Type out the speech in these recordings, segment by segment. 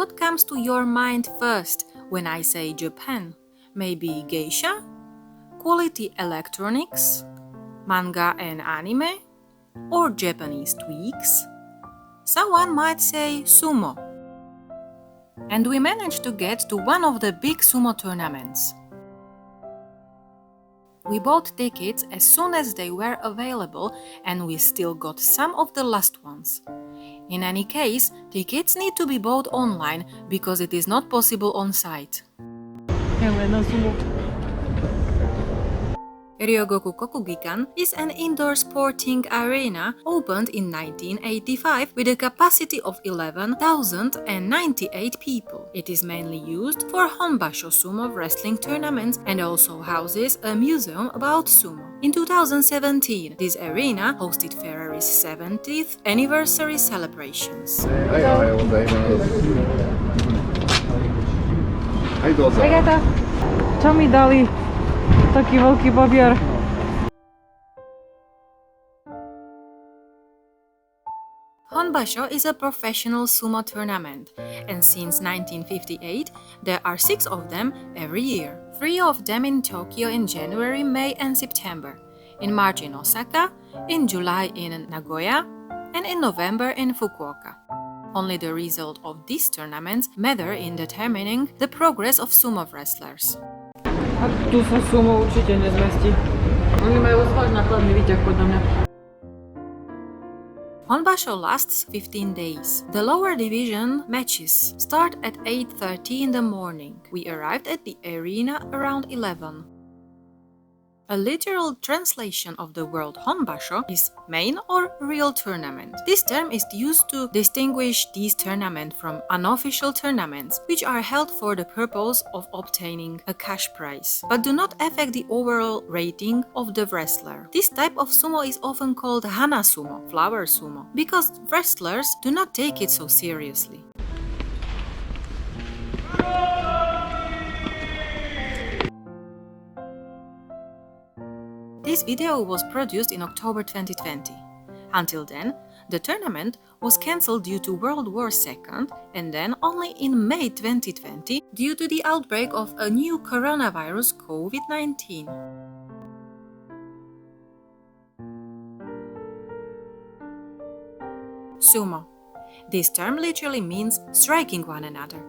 What comes to your mind first when I say Japan? Maybe geisha? Quality electronics? Manga and anime? Or Japanese tweaks? Someone might say sumo. And we managed to get to one of the big sumo tournaments. We bought tickets as soon as they were available, and we still got some of the last ones. In any case, tickets need to be bought online because it is not possible on site. Ryogoku Kokugikan is an indoor sporting arena opened in 1985 with a capacity of 11,098 people. It is mainly used for Honbasho sumo wrestling tournaments and also houses a museum about sumo. In 2017, this arena hosted Ferrari's 70th anniversary celebrations. はいどうぞ。ありがとう。Co mi dali? Taki wielki bawier. Honbasho is a professional sumo tournament, and since 1958, there are 6 of them every year. 3 of them in Tokyo in January, May and September, in March in Osaka, in July in Nagoya, and in November in Fukuoka. Only the result of these tournaments matter in determining the progress of sumo wrestlers. A tu sa sumo určite nezmestí. Oni majú svoj nákladný výťah podľa mňa. Honbasho lasts 15 days. The lower division matches start at 8:30 in the morning. We arrived at the arena around 11. A literal translation of the word Honbasho is main or real tournament. This term is used to distinguish these tournaments from unofficial tournaments, which are held for the purpose of obtaining a cash prize, but do not affect the overall rating of the wrestler. This type of sumo is often called hana sumo, flower sumo, because wrestlers do not take it so seriously. This video was produced in October 2020. Until then, the tournament was cancelled due to World War II and then only in May 2020 due to the outbreak of a new coronavirus COVID-19. Sumo. This term literally means striking one another.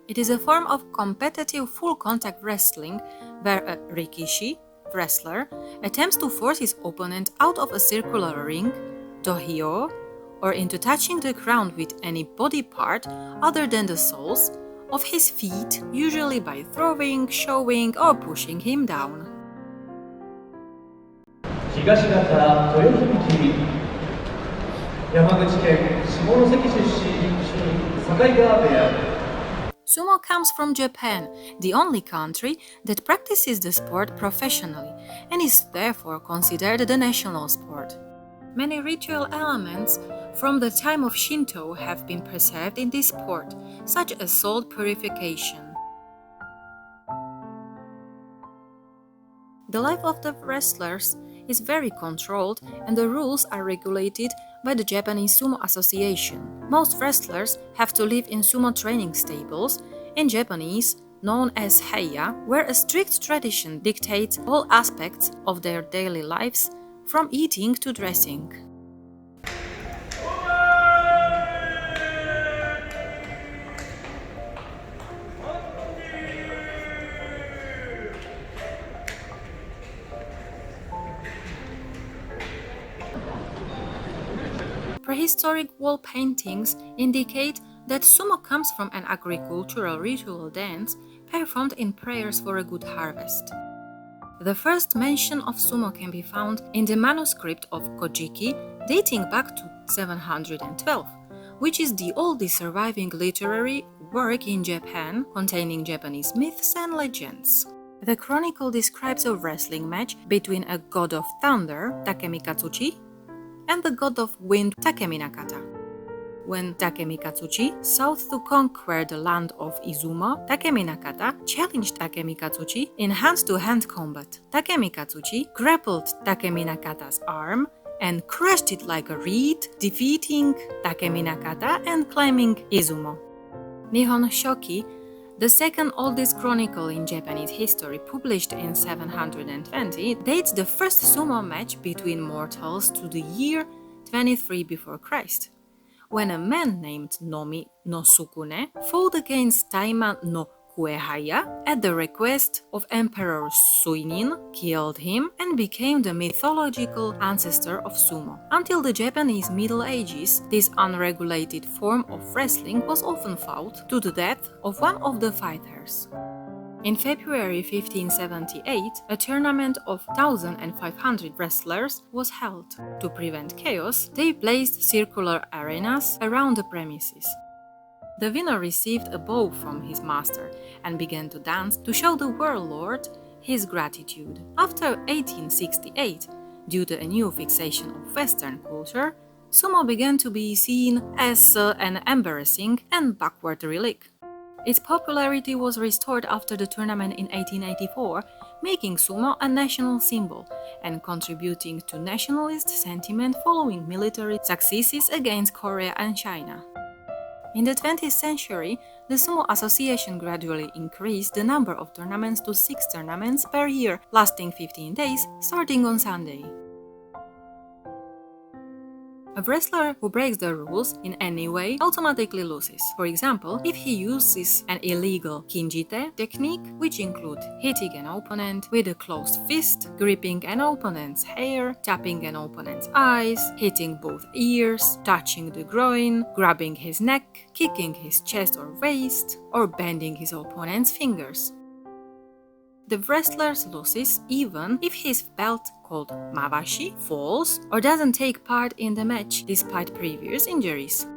It is a form of competitive full-contact wrestling where a rikishi, wrestler, attempts to force his opponent out of a circular ring, dohyo, or into touching the ground with any body part other than the soles of his feet, usually by throwing, shoving, or pushing him down. 東方豊響山口県下関出身境川部屋 Sumo comes from Japan, the only country that practices the sport professionally and is therefore considered the national sport. Many ritual elements from the time of Shinto have been preserved in this sport, such as salt purification. The life of the wrestlers is very controlled and the rules are regulated by the Japanese Sumo Association. Most wrestlers have to live in sumo training stables, in Japanese known as heiya, where a strict tradition dictates all aspects of their daily lives, from eating to dressing. Prehistoric wall paintings indicate that sumo comes from an agricultural ritual dance performed in prayers for a good harvest. The first mention of sumo can be found in the manuscript of Kojiki dating back to 712, which is the oldest surviving literary work in Japan containing Japanese myths and legends. The chronicle describes a wrestling match between a god of thunder, Takemikatsuchi, and the god of wind, Takeminakata. When Takemikatsuchi sought to conquer the land of Izumo, Takeminakata challenged Takemikatsuchi in hand-to-hand combat. Takemikatsuchi grappled Takeminakata's arm and crushed it like a reed, defeating Takeminakata and claiming Izumo. Nihon Shoki, the second oldest chronicle in Japanese history, published in 720, dates the first sumo match between mortals to the year 23 before Christ, when a man named Nomi no Sukune fought against Taima no Kuehaya at the request of Emperor Suinin, killed him, and became the mythological ancestor of sumo. Until the Japanese Middle Ages, this unregulated form of wrestling was often fought to the death of one of the fighters. In February 1578, a tournament of 1,500 wrestlers was held. To prevent chaos, they placed circular arenas around the premises. The winner received a bow from his master and began to dance to show the warlord his gratitude. After 1868, due to a new fixation of Western culture, sumo began to be seen as an embarrassing and backward relic. Its popularity was restored after the tournament in 1884, making sumo a national symbol and contributing to nationalist sentiment following military successes against Korea and China. In the 20th century, the Sumo Association gradually increased the number of tournaments to 6 tournaments per year, lasting 15 days, starting on Sunday. A wrestler who breaks the rules in any way automatically loses. For example, if he uses an illegal kinjite technique, which include hitting an opponent with a closed fist, gripping an opponent's hair, tapping an opponent's eyes, hitting both ears, touching the groin, grabbing his neck, kicking his chest or waist, or bending his opponent's fingers. The wrestler loses even if his belt, called mawashi, falls or doesn't take part in the match despite previous injuries.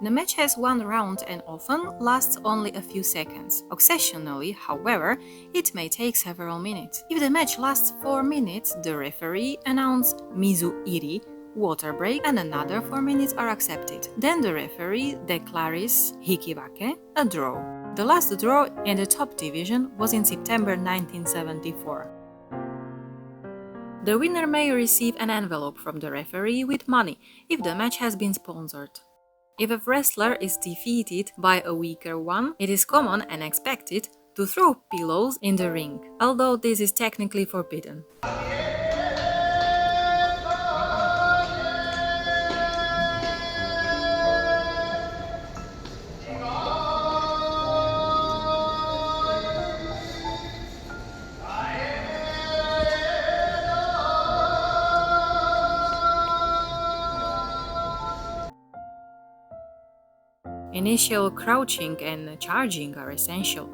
The match has one round and often lasts only a few seconds. Occasionally, however, it may take several minutes. If the match lasts 4 minutes, the referee announces mizu-iri, water break, and another 4 minutes are accepted. Then the referee declares hikiwake, a draw. The last draw in the top division was in September 1974. The winner may receive an envelope from the referee with money if the match has been sponsored. If a wrestler is defeated by a weaker one, it is common and expected to throw pillows in the ring, although this is technically forbidden. Initial crouching and charging are essential.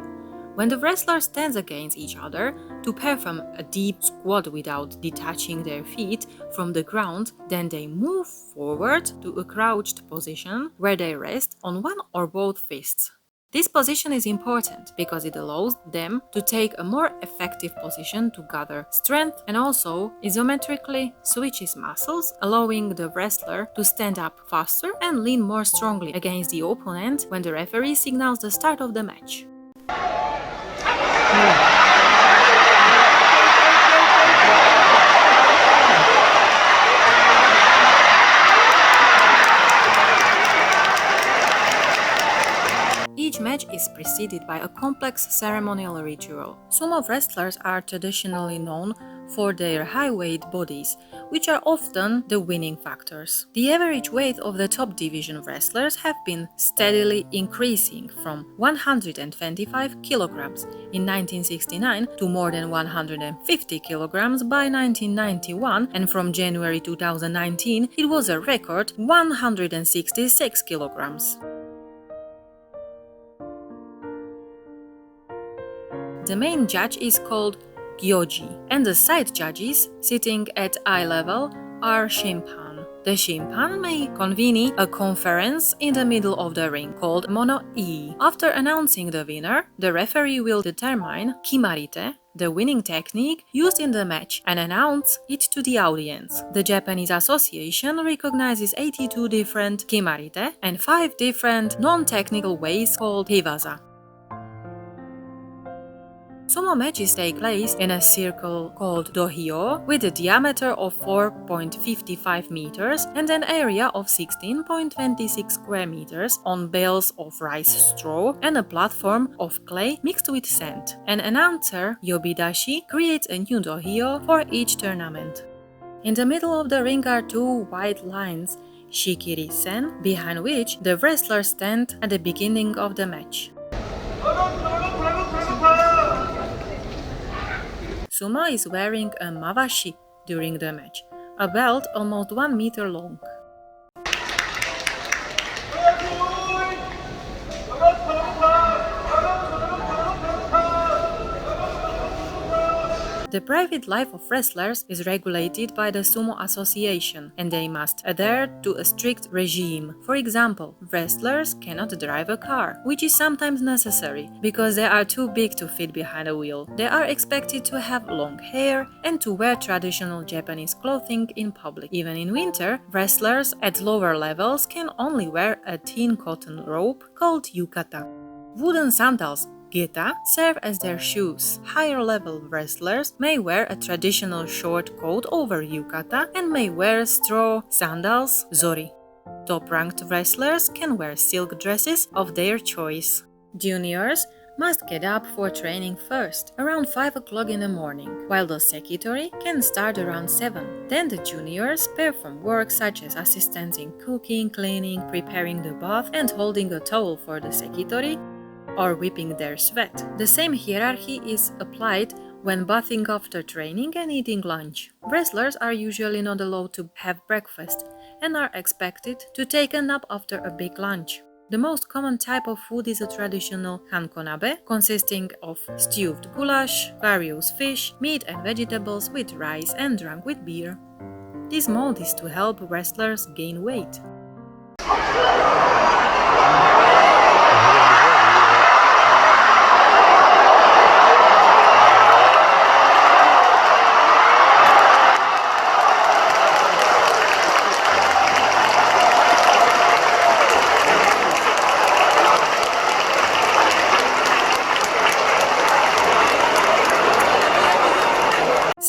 When the wrestler stands against each other to perform a deep squat without detaching their feet from the ground, then they move forward to a crouched position where they rest on one or both fists. This position is important because it allows them to take a more effective position to gather strength and also isometrically switches muscles, allowing the wrestler to stand up faster and lean more strongly against the opponent when the referee signals the start of the match. Each match is preceded by a complex ceremonial ritual. Sumo wrestlers are traditionally known for their high-weight bodies, which are often the winning factors. The average weight of the top division wrestlers have been steadily increasing from 125 kilograms in 1969 to more than 150 kilograms by 1991, and from January 2019 it was a record 166 kilograms. The main judge is called Gyoji, and the side judges, sitting at eye level, are shimpan. The shimpan may convene a conference in the middle of the ring called mono-ii. After announcing the winner, the referee will determine kimarite, the winning technique used in the match, and announce it to the audience. The Japanese Association recognizes 82 different kimarite and 5 different non-technical ways called hiwaza. Sumo matches take place in a circle called dohyo with a diameter of 4.55 meters and an area of 16.26 square meters on bales of rice straw and a platform of clay mixed with sand. An announcer, Yobidashi, creates a new dohyo for each tournament. In the middle of the ring are two white lines, shikiri-sen, behind which the wrestlers stand at the beginning of the match. Sumo is wearing a mawashi during the match, a belt almost 1 meter long. The private life of wrestlers is regulated by the Sumo Association, and they must adhere to a strict regime. For example, wrestlers cannot drive a car, which is sometimes necessary, because they are too big to fit behind a wheel. They are expected to have long hair and to wear traditional Japanese clothing in public. Even in winter, wrestlers at lower levels can only wear a thin cotton robe called yukata. Wooden sandals geta serve as their shoes. Higher-level wrestlers may wear a traditional short coat over yukata and may wear straw sandals zori. Top-ranked wrestlers can wear silk dresses of their choice. Juniors must get up for training first, around 5 o'clock in the morning, while the sekitori can start around 7. Then the juniors perform work such as assistance in cooking, cleaning, preparing the bath and holding a towel for the sekitori, or whipping their sweat. The same hierarchy is applied when bathing after training and eating lunch. Wrestlers are usually not allowed to have breakfast and are expected to take a nap after a big lunch. The most common type of food is a traditional hankonabe, consisting of stewed goulash, various fish, meat and vegetables with rice and drunk with beer. This mode is to help wrestlers gain weight.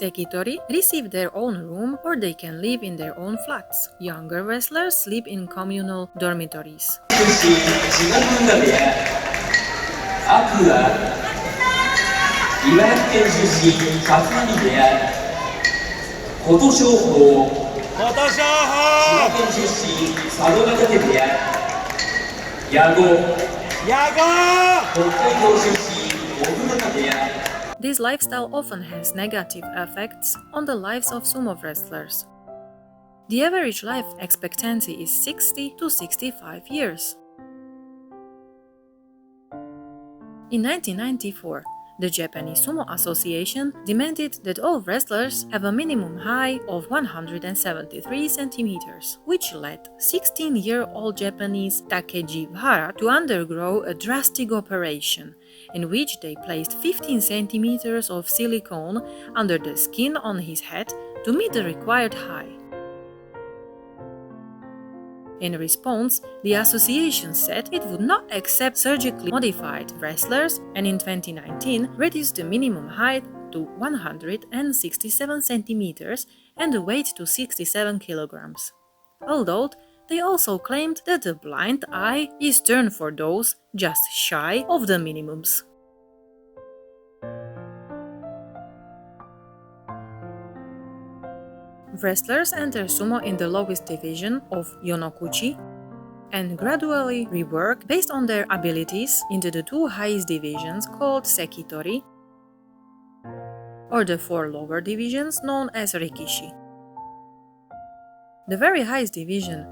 Sekitori receive their own room or they can live in their own flats. Younger wrestlers sleep in communal dormitories. This lifestyle often has negative effects on the lives of sumo wrestlers. The average life expectancy is 60 to 65 years. In 1994, the Japanese Sumo Association demanded that all wrestlers have a minimum height of 173 centimeters, which led 16-year-old Japanese Takeji Vara to undergo a drastic operation, in which they placed 15 centimeters of silicone under the skin on his head to meet the required height. In response, the association said it would not accept surgically modified wrestlers and in 2019 reduced the minimum height to 167 centimeters and the weight to 67 kilograms. Although they also claimed that the blind eye is turned for those just shy of the minimums. Wrestlers enter sumo in the lowest division of yonokuchi and gradually rework based on their abilities into the two highest divisions called sekitori or the four lower divisions known as rikishi. The very highest division,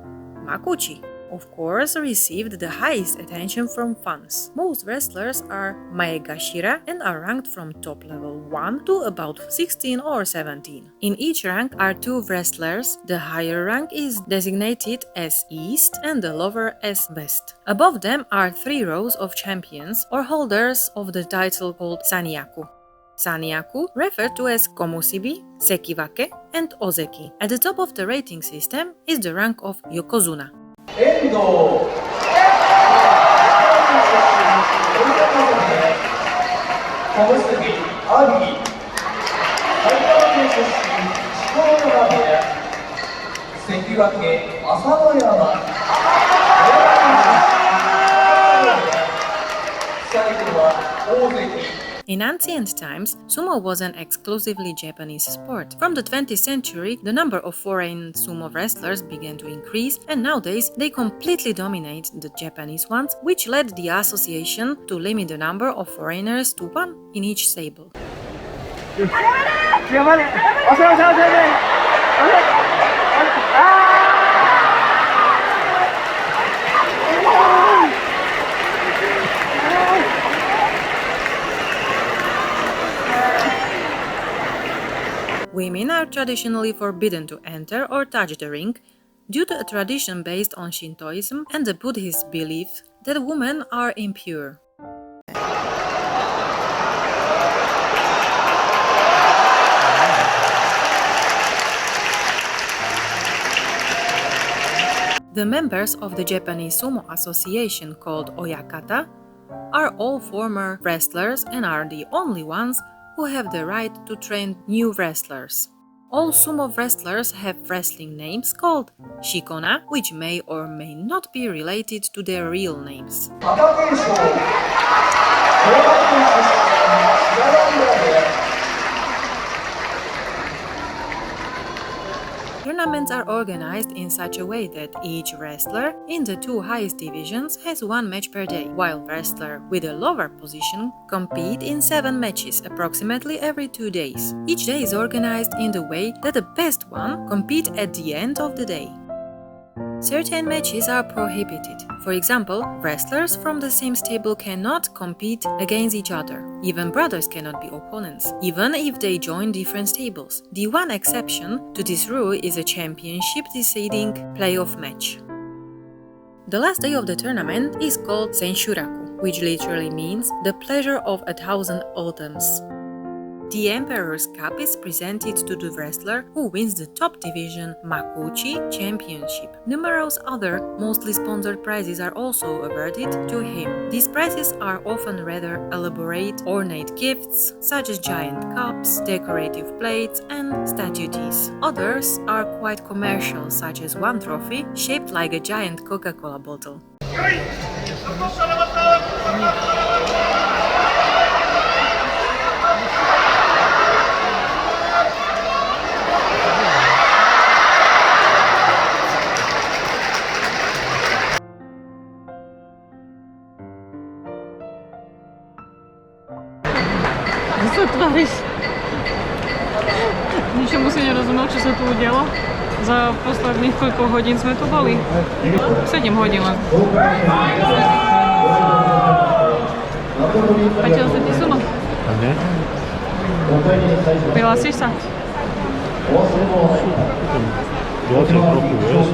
makuchi, of course, received the highest attention from fans. Most wrestlers are maegashira and are ranked from top level 1 to about 16 or 17. In each rank are two wrestlers. The higher rank is designated as East and the lower as West. Above them are 3 rows of champions or holders of the title called sanyaku. Sanyaku, referred to as komusibi, sekiwake, and ozeki. At the top of the rating system is the rank of yokozuna. 小結阿炎埼玉県出身錣山部屋関脇朝乃山最後は大関 In ancient times, sumo was an exclusively Japanese sport. From the 20th century, the number of foreign sumo wrestlers began to increase, and nowadays they completely dominate the Japanese ones, which led the association to limit the number of foreigners to one in each stable. Women are traditionally forbidden to enter or touch the ring due to a tradition based on Shintoism and the Buddhist belief that women are impure. The members of the Japanese Sumo Association, called Oyakata, are all former wrestlers and are the only ones who have the right to train new wrestlers. All sumo wrestlers have wrestling names called shikona, which may or may not be related to their real names. Tournaments are organized in such a way that each wrestler in the two highest divisions has one match per day, while wrestler with a lower position compete in 7 matches approximately every 2 days. Each day is organized in the way that the best one compete at the end of the day. Certain matches are prohibited. For example, wrestlers from the same stable cannot compete against each other. Even brothers cannot be opponents, even if they join different stables. The one exception to this rule is a championship deciding playoff match. The last day of the tournament is called Senshuraku, which literally means the pleasure of 1,000 autumns. The Emperor's Cup is presented to the wrestler who wins the top division Makuuchi Championship. Numerous other, mostly sponsored prizes are also awarded to him. These prizes are often rather elaborate, ornate gifts, such as giant cups, decorative plates, and statues. Others are quite commercial, such as one trophy shaped like a giant Coca-Cola bottle. Co tváriš? Ničomu si nerozumel, čo sa tu udialo. Za posledných koľko hodín sme tu boli? 7 hodín len. Páčilo sa ti sumo? Nie? Prihlásiš sa? Viacej trochu, vieš.